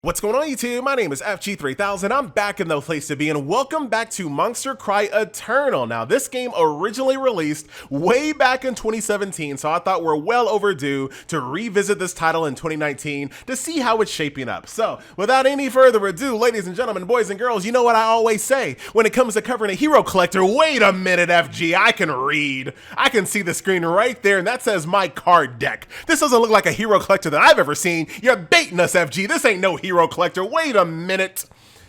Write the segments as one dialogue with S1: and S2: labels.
S1: What's going on YouTube? My name is FG3000. I'm back in the place to be, and welcome back to MonsterCry Eternal. Now, this game originally released way back in 2017, so I thought we're well overdue to revisit this title in 2019 to see how it's shaping up. So, without any further ado, ladies and gentlemen, boys and girls, you know what I always say when it comes to covering a hero collector. Wait a minute, FG, I can read. I can see the screen right there, and that says my card deck. This doesn't look like a hero collector that I've ever seen. You're baiting us, FG. This ain't no hero collector. Wait a minute,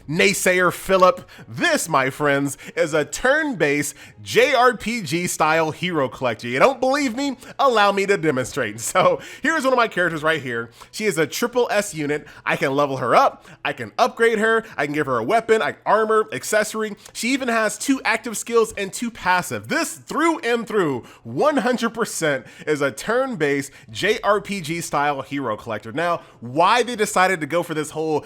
S1: naysayer Philip. This, my friends, is a turn-based JRPG style hero collector. You don't believe me? Allow me to demonstrate. So here's one of my characters right here. She is a triple S unit. I can level her up, I can upgrade her, I can give her a weapon, armor, accessory. She even has 2 active skills and 2 passive. This through and through 100% is a turn-based JRPG style hero collector. Now, why they decided to go for this whole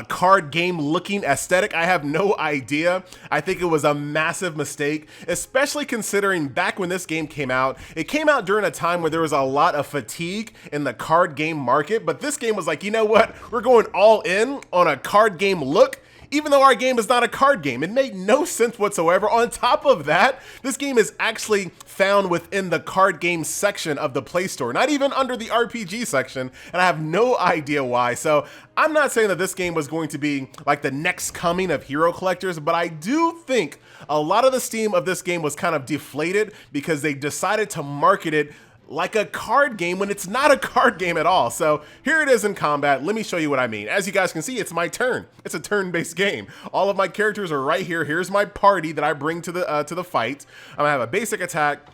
S1: card game looking aesthetic, I have no idea. I think it was a massive mistake, especially considering back when this game came out, it came out during a time where there was a lot of fatigue in the card game market, but this game was like, you know what, we're going all in on a card game look. Even though our game is not a card game, it made no sense whatsoever. On top of that, this game is actually found within the card game section of the Play Store, not even under the RPG section, and I have no idea why. So I'm not saying that this game was going to be like the next coming of hero collectors, but I do think a lot of the steam of this game was kind of deflated because they decided to market it like a card game when it's not a card game at all. So here it is in combat. Let me show you what I mean. As you guys can see, it's my turn. It's a turn-based game. All of my characters are right here. Here's my party that I bring to the fight. I'm gonna have a basic attack.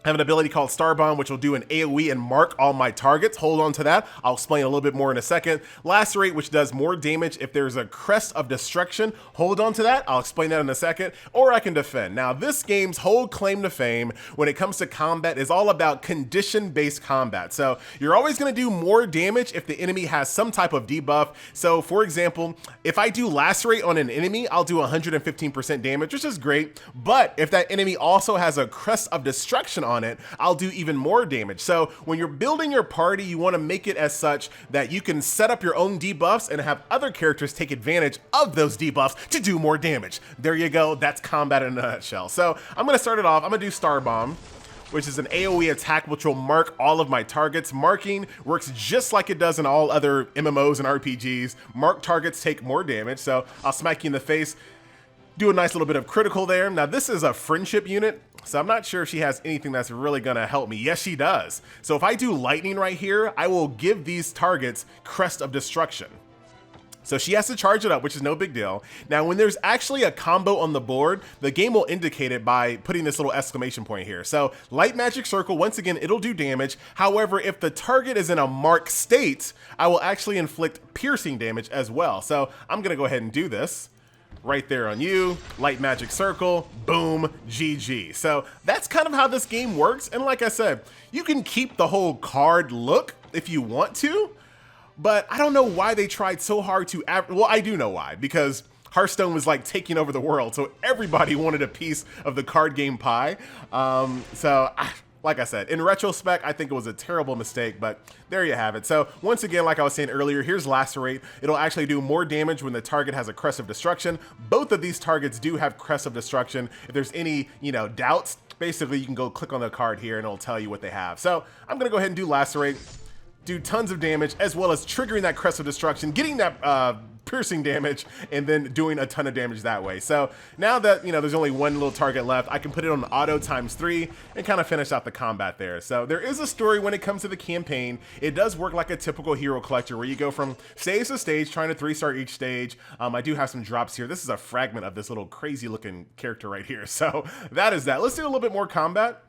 S1: I have an ability called Star Bomb, which will do an AoE and mark all my targets. Hold on to that. I'll explain a little bit more in a second. Lacerate, which does more damage if there's a crest of destruction. Hold on to that. I'll explain that in a second. Or I can defend. Now, this game's whole claim to fame when it comes to combat is all about condition-based combat. So you're always going to do more damage if the enemy has some type of debuff. So, for example, if I do Lacerate on an enemy, I'll do 115% damage, which is great. But if that enemy also has a crest of destruction on it, I'll do even more damage. So when you're building your party, you want to make it as such that you can set up your own debuffs and have other characters take advantage of those debuffs to do more damage. There you go. That's combat in a nutshell. So I'm going to start it off. I'm going to do Star Bomb, which is an AoE attack which will mark all of my targets. Marking works just like it does in all other MMOs and RPGs. Marked targets take more damage, so I'll smack you in the face. Do a nice little bit of critical there. Now, this is a friendship unit, so I'm not sure if she has anything that's really gonna help me. Yes, she does. So if I do lightning right here, I will give these targets crest of destruction. So she has to charge it up, which is no big deal. Now, when there's actually a combo on the board, the game will indicate it by putting this little exclamation point here. So light magic circle, once again, it'll do damage. However, if the target is in a marked state, I will actually inflict piercing damage as well. So I'm gonna go ahead and do this. Right there on you, light magic circle, boom, GG. So that's kind of how this game works. And like I said, you can keep the whole card look if you want to, but I don't know why they tried so hard to, well, I do know why, because Hearthstone was like taking over the world. So everybody wanted a piece of the card game pie. Like I said, in retrospect, I think it was a terrible mistake, but there you have it. So once again, like I was saying earlier, here's Lacerate. It'll actually do more damage when the target has a crest of destruction. Both of these targets do have crest of destruction. If there's any, doubts, basically you can go click on the card here and it'll tell you what they have. So I'm gonna go ahead and do Lacerate, do tons of damage, as well as triggering that crest of destruction, getting that piercing damage, and then doing a ton of damage that way. So now that, there's only one little target left, I can put it on auto ×3 and kind of finish out the combat there. So there is a story when it comes to the campaign. It does work like a typical hero collector where you go from stage to stage, trying to 3-star each stage. I do have some drops here. This is a fragment of this little crazy looking character right here. So that is that. Let's do a little bit more combat.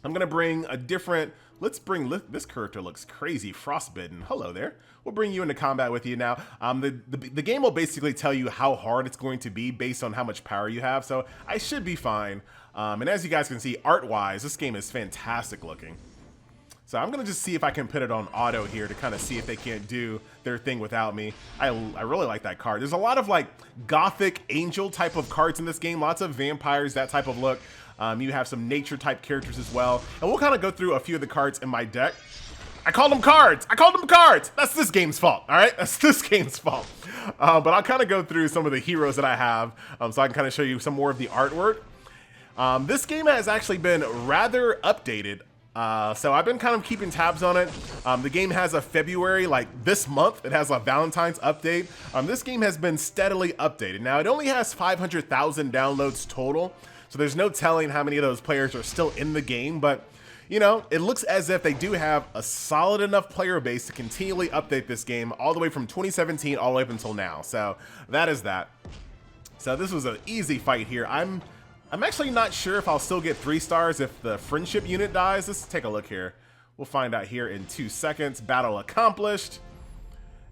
S1: I'm gonna bring a different, this character looks crazy, Frostbitten. Hello there. We'll bring you into combat with you now. The game will basically tell you how hard it's going to be based on how much power you have, so I should be fine. And as you guys can see, art-wise, this game is fantastic looking. So I'm gonna just see if I can put it on auto here to kind of see if they can't do their thing without me. I really like that card. There's a lot of like gothic angel type of cards in this game, lots of vampires, that type of look. You have some nature type characters as well. And we'll kind of go through a few of the cards in my deck. I called them cards. I called them cards. That's this game's fault. All right, that's this game's fault. But I'll kind of go through some of the heroes that I have, so I can kind of show you some more of the artwork. This game has actually been rather updated. So I've been kind of keeping tabs on it. The game has a February, like this month, it has a Valentine's update. This game has been steadily updated. Now it only has 500,000 downloads total, so there's no telling how many of those players are still in the game, but you know, it looks as if they do have a solid enough player base to continually update this game all the way from 2017 all the way up until now. So that is that. So this was an easy fight here. I'm actually not sure if I'll still get 3 stars if the friendship unit dies. Let's take a look here. We'll find out here in 2 seconds. Battle accomplished.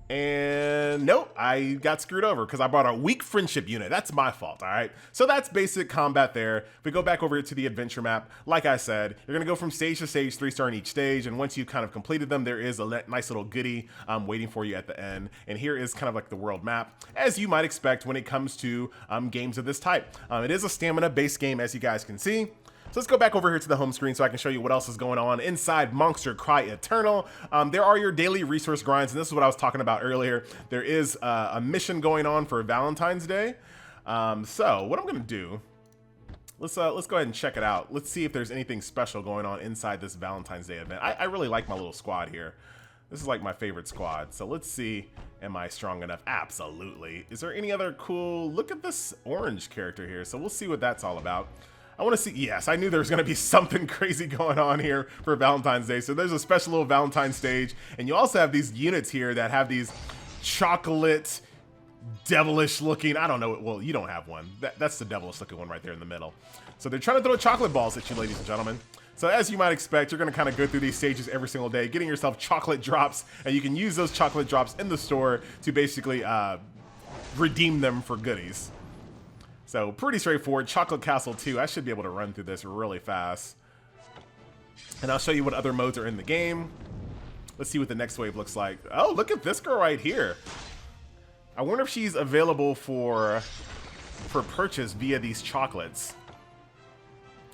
S1: And nope, I got screwed over because I brought a weak friendship unit. That's my fault, all right? So that's basic combat there. If we go back over to the adventure map, like I said, you're gonna go from stage to stage, 3-star in each stage, and once you've kind of completed them, there is a nice little goodie waiting for you at the end. And here is kind of like the world map, as you might expect when it comes to games of this type. It is a stamina-based game, as you guys can see. So let's go back over here to the home screen so I can show you what else is going on inside MonsterCry Eternal. There are your daily resource grinds, and this is what I was talking about earlier. There is a mission going on for Valentine's Day. So what I'm gonna do, let's go ahead and check it out. Let's see if there's anything special going on inside this Valentine's Day event. I really like my little squad here. This is like my favorite squad. So let's see, am I strong enough? Absolutely. Is there any other cool, look at this orange character here. So we'll see what that's all about. I want to see, yes, I knew there was going to be something crazy going on here for Valentine's Day. So there's a special little Valentine's stage. And you also have these units here that have these chocolate, devilish looking, I don't know, well, you don't have one. That's the devilish looking one right there in the middle. So they're trying to throw chocolate balls at you, ladies and gentlemen. So as you might expect, you're going to kind of go through these stages every single day, getting yourself chocolate drops. And you can use those chocolate drops in the store to basically redeem them for goodies. So pretty straightforward. Chocolate Castle 2. I should be able to run through this really fast. And I'll show you what other modes are in the game. Let's see what the next wave looks like. Oh, look at this girl right here. I wonder if she's available for purchase via these chocolates.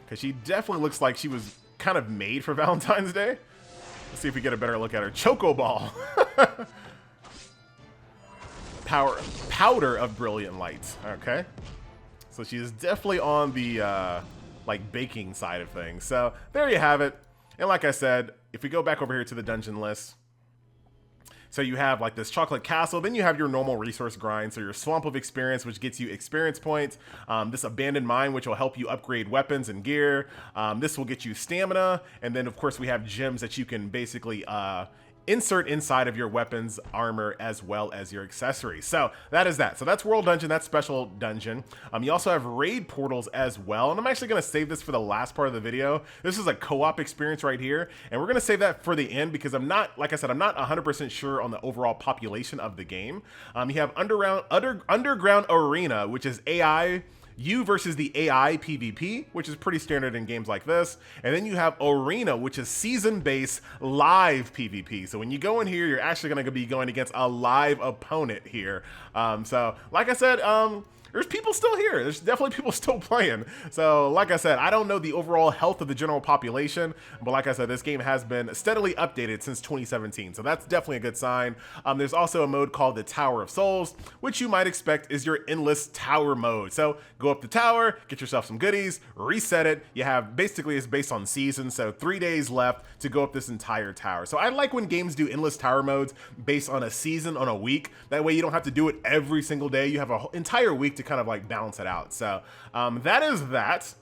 S1: Because she definitely looks like she was kind of made for Valentine's Day. Let's see if we get a better look at her. Choco Ball. Powder of Brilliant Light. Okay. So she's definitely on the like baking side of things. So there you have it. And like I said, if we go back over here to the dungeon list, so you have like this chocolate castle, then you have your normal resource grind. So your swamp of experience, which gets you experience points. This abandoned mine, which will help you upgrade weapons and gear. This will get you stamina. And then of course we have gems that you can basically insert inside of your weapons, armor, as well as your accessories. So that is that. So that's World Dungeon, that's Special Dungeon. You also have raid portals as well. And I'm actually gonna save this for the last part of the video. This is a co-op experience right here. And we're gonna save that for the end because I'm not, like I said, I'm not 100% sure on the overall population of the game. You have Underground Arena, which is AI, you versus the AI PvP, which is pretty standard in games like this. And then you have Arena, which is season-based live PvP. So when you go in here, you're actually going to be going against a live opponent here. So like I said, there's people still here. There's definitely people still playing. So like I said, I don't know the overall health of the general population, but like I said, this game has been steadily updated since 2017. So that's definitely a good sign. There's also a mode called the Tower of Souls, which you might expect is your endless tower mode. So go up the tower, get yourself some goodies, reset it. You have, basically it's based on seasons. So 3 days left to go up this entire tower. So I like when games do endless tower modes based on a season, on a week. That way you don't have to do it every single day. You have an entire week to kind of like balance it out. So that is that.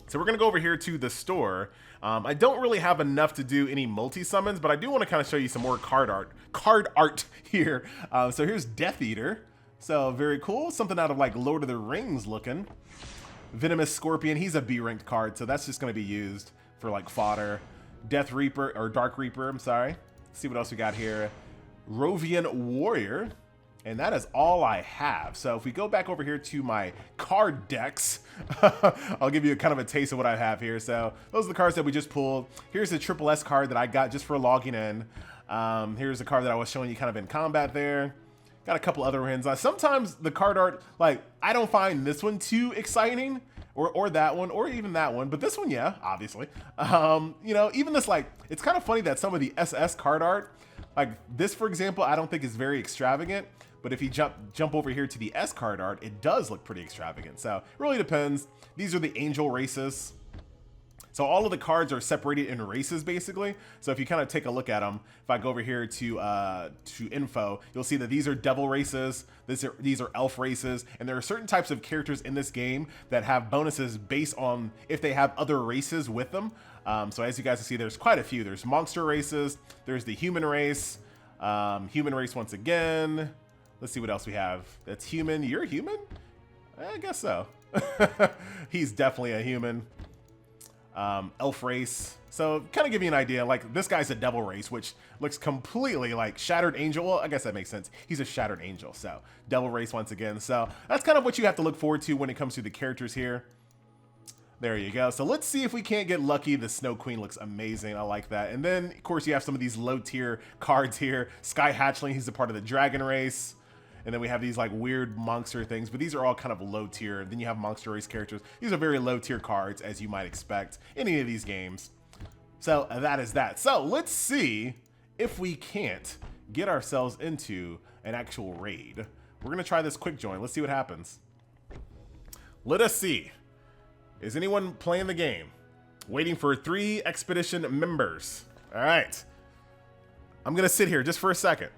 S1: So we're gonna go over here to the store. I don't really have enough to do any multi-summons, but I do want to kind of show you some more card art here. So here's Death Eater. So very cool. Something out of like Lord of the Rings looking. Venomous Scorpion. He's a B-ranked card, so that's just going to be used for like fodder. Death Reaper, or Dark Reaper, I'm sorry. Let's see what else we got here. Rovian Warrior. And that is all I have. So if we go back over here to my card decks, I'll give you kind of a taste of what I have here. So those are the cards that we just pulled. Here's the Triple S card that I got just for logging in. Here's the card that I was showing you kind of in combat there. Got a couple other wins. Sometimes the card art, like, I don't find this one too exciting, or that one, or even that one, but this one, yeah, obviously. You know, even this, like, it's kind of funny that some of the SS card art, like this, for example, I don't think is very extravagant, but if you jump over here to the S card art, it does look pretty extravagant. So it really depends. These are the angel races. So all of the cards are separated in races, basically. So if you kind of take a look at them, if I go over here to info, you'll see that these are devil races, these are elf races, and there are certain types of characters in this game that have bonuses based on if they have other races with them. So as you guys can see, there's quite a few. There's monster races, there's the human race once again. Let's see what else we have. That's human. You're a human? I guess so. He's definitely a human. Elf race. So kind of give you an idea, like this guy's a devil race, which looks completely like Shattered Angel. Well, I guess that makes sense. He's a Shattered Angel, so devil race once again. So that's kind of what you have to look forward to when it comes to the characters here. There you go. So let's see if we can't get lucky. The Snow Queen looks amazing. I like that. And then of course you have some of these low tier cards here. Sky Hatchling, he's a part of the dragon race. And then we have these like weird monster things, but these are all kind of low tier. Then you have monster race characters. These are very low tier cards, as you might expect in any of these games. So that is that. So let's see if we can't get ourselves into an actual raid. We're gonna try this quick join. Let's see what happens. Let us see. Is anyone playing the game? Waiting for 3 expedition members. All right. I'm gonna sit here just for a second.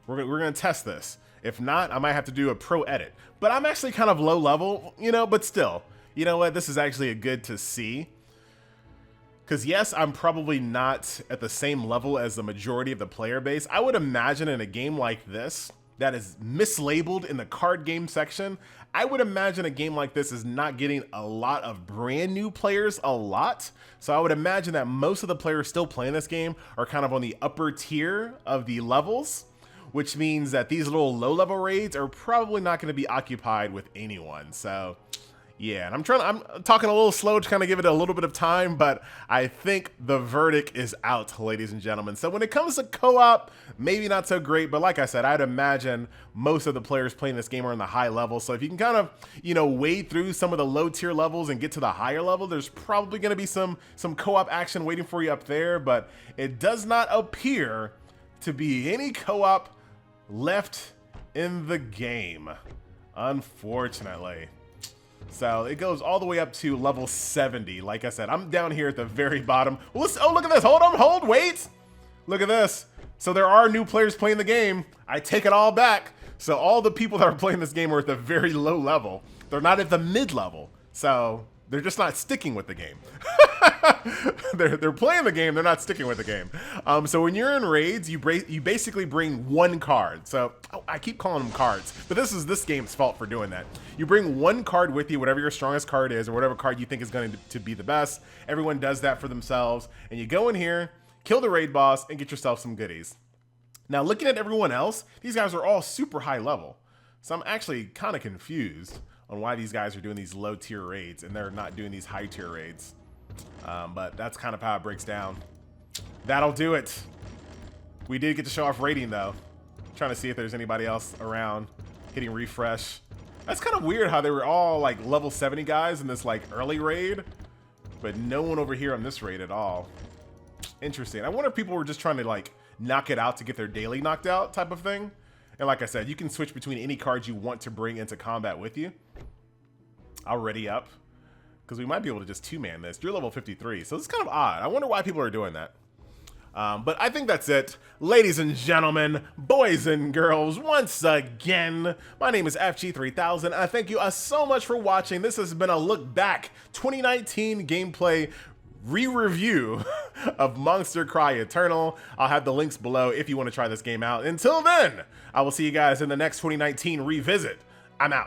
S1: We're gonna test this. If not, I might have to do a pro edit. But I'm actually kind of low level, you know, but still. You know what? This is actually a good to see. Because yes, I'm probably not at the same level as the majority of the player base. I would imagine in a game like this, that is mislabeled in the card game section, I would imagine a game like this is not getting a lot of brand new players a lot. So I would imagine that most of the players still playing this game are kind of on the upper tier of the levels, which means that these little low-level raids are probably not going to be occupied with anyone. So yeah, and I'm talking a little slow to kind of give it a little bit of time, but I think the verdict is out, ladies and gentlemen. So when it comes to co-op, maybe not so great, but like I said, I'd imagine most of the players playing this game are in the high level. So if you can kind of, you know, wade through some of the low tier levels and get to the higher level, there's probably going to be some co-op action waiting for you up there, but it does not appear to be any co-op left in the game, unfortunately. So it goes all the way up to level 70. Like I said, I'm down here at the very bottom. Oh, look at this. Wait. Look at this. So there are new players playing the game. I take it all back. So all the people that are playing this game are at the very low level. They're not at the mid level. So they're just not sticking with the game. They're playing the game, they're not sticking with the game. So when you're in raids, you basically bring 1 card. So I keep calling them cards, but this is this game's fault for doing that. You bring 1 card with you, whatever your strongest card is, or whatever card you think is going to be the best. Everyone does that for themselves, and you go in here, kill the raid boss, and get yourself some goodies. Now looking at everyone else, these guys are all super high level. So I'm actually kind of confused on why these guys are doing these low tier raids and they're not doing these high tier raids. But that's kind of how it breaks down. That'll do it. We did get to show off rating though. Trying to see if there's anybody else around. Hitting refresh. That's kind of weird how they were all like level 70 guys in this like early raid, but no one over here on this raid at all. Interesting. I wonder if people were just trying to like knock it out to get their daily knocked out type of thing. And like I said, you can switch between any cards you want to bring into combat with you. I'll ready up, because we might be able to just 2-man this. You're level 53, so it's kind of odd. I wonder why people are doing that. But I think that's it. Ladies and gentlemen, boys and girls, once again, my name is FG3000, and I thank you so much for watching. This has been a look back 2019 gameplay re-review of MonsterCry Eternal. I'll have the links below if you want to try this game out. Until then, I will see you guys in the next 2019 revisit. I'm out.